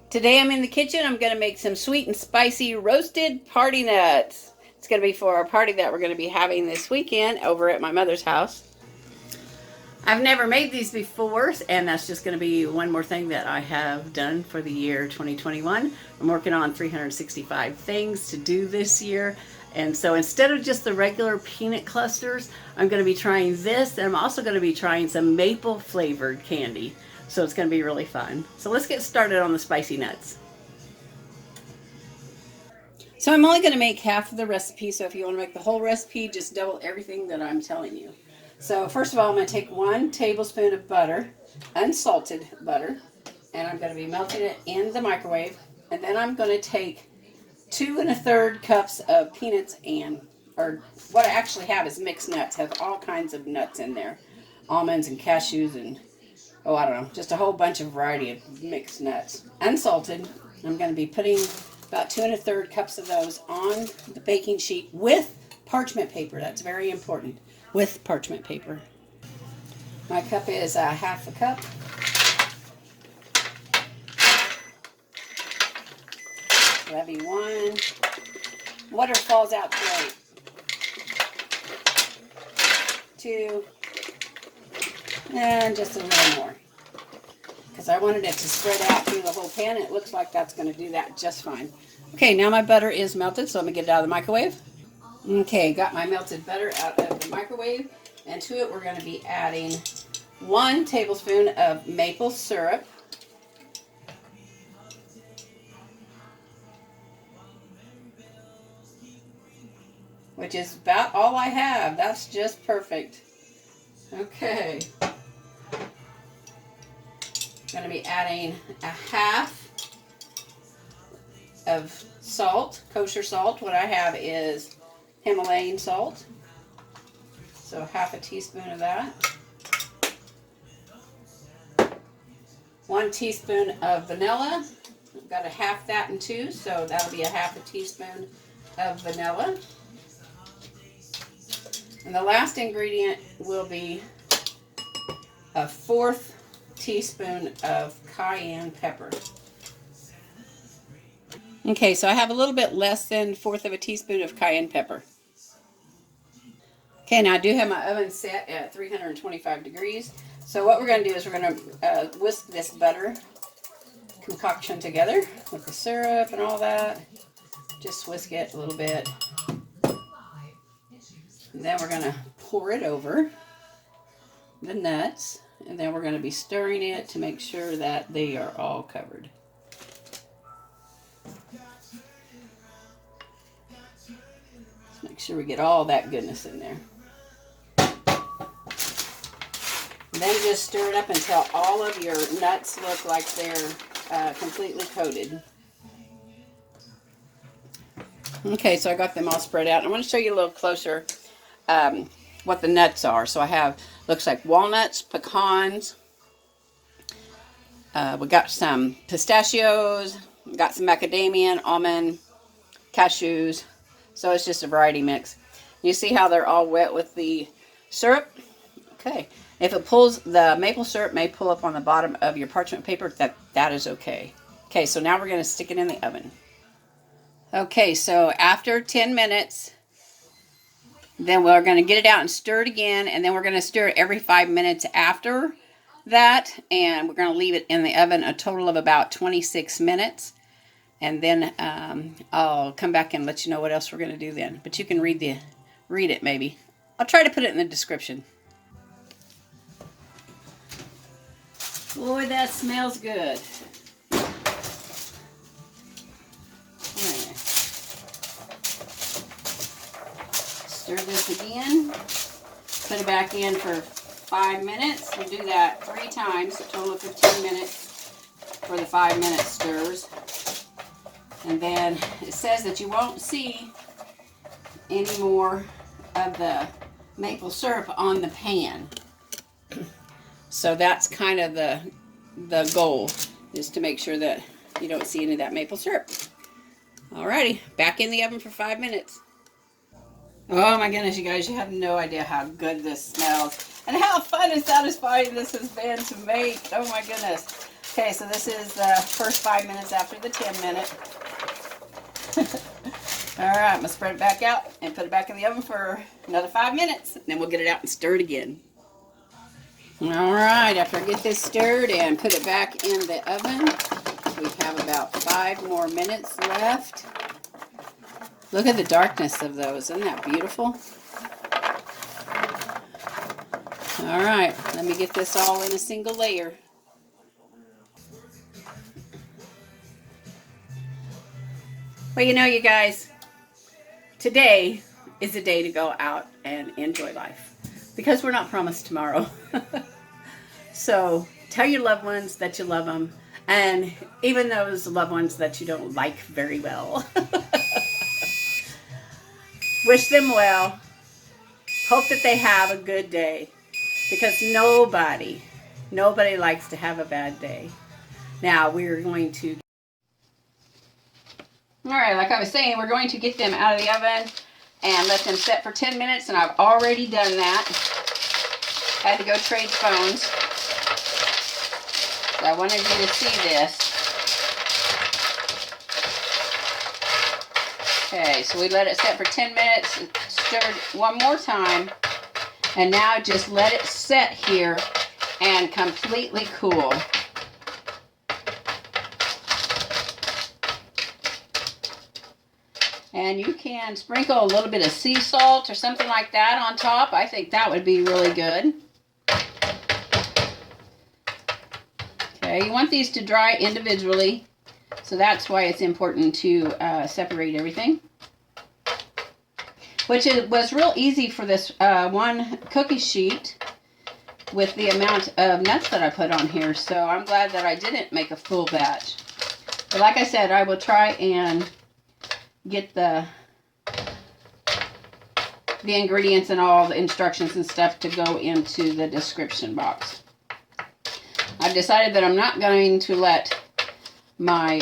Today I'm in the kitchen. I'm going to make some sweet and spicy roasted party nuts. It's going to be for our party that we're going to be having this weekend over at my mother's house. I've never made these before, and that's just going to be one more thing that I have done for the year 2021. I'm working on 365 things to do this year. And so instead of just the regular peanut clusters, I'm going to be trying this, and I'm also going to be trying some maple flavored candy. So it's going to be really fun. So let's get started on the spicy nuts. So I'm only going to make half of the recipe, so if you want to make the whole recipe, just double everything that I'm telling you. So first of all, I'm going to take 1 tablespoon of butter, unsalted butter, and I'm going to be melting it in the microwave. And then I'm going to take 2 1/3 cups of peanuts or what I actually have is mixed nuts. Have all kinds of nuts in there. Almonds and cashews and, oh, I don't know, just a whole bunch of variety of mixed nuts. Unsalted, I'm going to be putting about 2 1/3 cups of those on the baking sheet with parchment paper. That's very important, with parchment paper. My cup is half a cup. That'd be 1. Water falls out great. 2. And just a little more. Because I wanted it to spread out through the whole pan. It looks like that's going to do that just fine. Okay, now my butter is melted, so I'm going to get it out of the microwave. Okay, got my melted butter out of the microwave. And to it, we're going to be adding 1 tablespoon of maple syrup. Which is about all I have. That's just perfect. Okay. I'm going to be adding a half of salt, kosher salt. What I have is Himalayan salt. So half a teaspoon of that. 1 teaspoon of vanilla. I've got a half that in 2, so that'll be a half a teaspoon of vanilla. And the last ingredient will be a 1/4 teaspoon of cayenne pepper. Okay, so I have a little bit less than 1/4 of a teaspoon of cayenne pepper. Okay, now I do have my oven set at 325 degrees. So what we're going to do is we're going to whisk this butter concoction together with the syrup and all that. Just whisk it a little bit. And then we're going to pour it over the nuts. And then we're going to be stirring it to make sure that they are all covered. Let's make sure we get all that goodness in there. And then just stir it up until all of your nuts look like they're completely coated. Okay, so I got them all spread out. I want to show you a little closer what the nuts are. So I have, looks like walnuts, pecans. We got some pistachios. We got some macadamia, almond, cashews. So it's just a variety mix. You see how they're all wet with the syrup? Okay. If it pulls, the maple syrup may pull up on the bottom of your parchment paper. That is okay. Okay, so now we're going to stick it in the oven. Okay, so after 10 minutes, then we're going to get it out and stir it again, and then we're going to stir it every 5 minutes after that, and we're going to leave it in the oven a total of about 26 minutes, and then I'll come back and let you know what else we're going to do then. But you can read it maybe. I'll try to put it in the description. Boy, that smells good. Stir this again. Put it back in for 5 minutes. We'll do that 3 times, a total of 15 minutes for the 5-minute stirs. And then it says that you won't see any more of the maple syrup on the pan. So that's kind of the goal, is to make sure that you don't see any of that maple syrup. Alrighty, back in the oven for 5 minutes. Oh my goodness, you guys, you have no idea how good this smells and how fun and satisfying this has been to make. Oh my goodness. Okay, so this is the first 5 minutes after the 10-minute. All right, I'm going to spread it back out and put it back in the oven for another 5 minutes. Then we'll get it out and stir it again. All right, after I get this stirred and put it back in the oven, we have about 5 more minutes left. Look at the darkness of those. Isn't that beautiful? All right, let me get this all in a single layer. Well, you know, you guys, today is the day to go out and enjoy life because we're not promised tomorrow. So tell your loved ones that you love them, and even those loved ones that you don't like very well. Wish them well. Hope that they have a good day, because nobody likes to have a bad day. Now we're going to... All right, like I was saying, we're going to get them out of the oven and let them set for 10 minutes, and I've already done that. Had to go trade phones. So I wanted you to see this. Okay, so we let it set for 10 minutes, stirred one more time, and now just let it set here and completely cool. And you can sprinkle a little bit of sea salt or something like that on top. I think that would be really good. Okay, you want these to dry individually, so that's why it's important to separate everything. Which was real easy for this one cookie sheet with the amount of nuts that I put on here. So I'm glad that I didn't make a full batch. But like I said, I will try and get the ingredients and all the instructions and stuff to go into the description box. I've decided that I'm not going to let my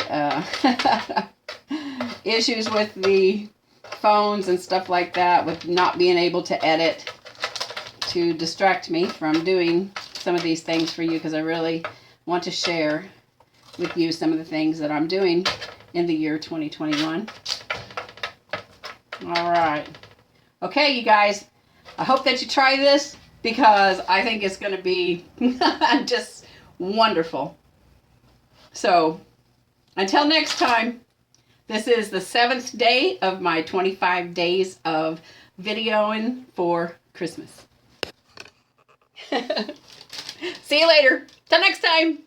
issues with the phones and stuff like that, with not being able to edit, to distract me from doing some of these things for you, because I really want to share with you some of the things that I'm doing in the year 2021. All right. Okay, you guys, I hope that you try this, because I think it's going to be just wonderful. So, until next time, this is the 7th day of my 25 days of videoing for Christmas. See you later. Till next time.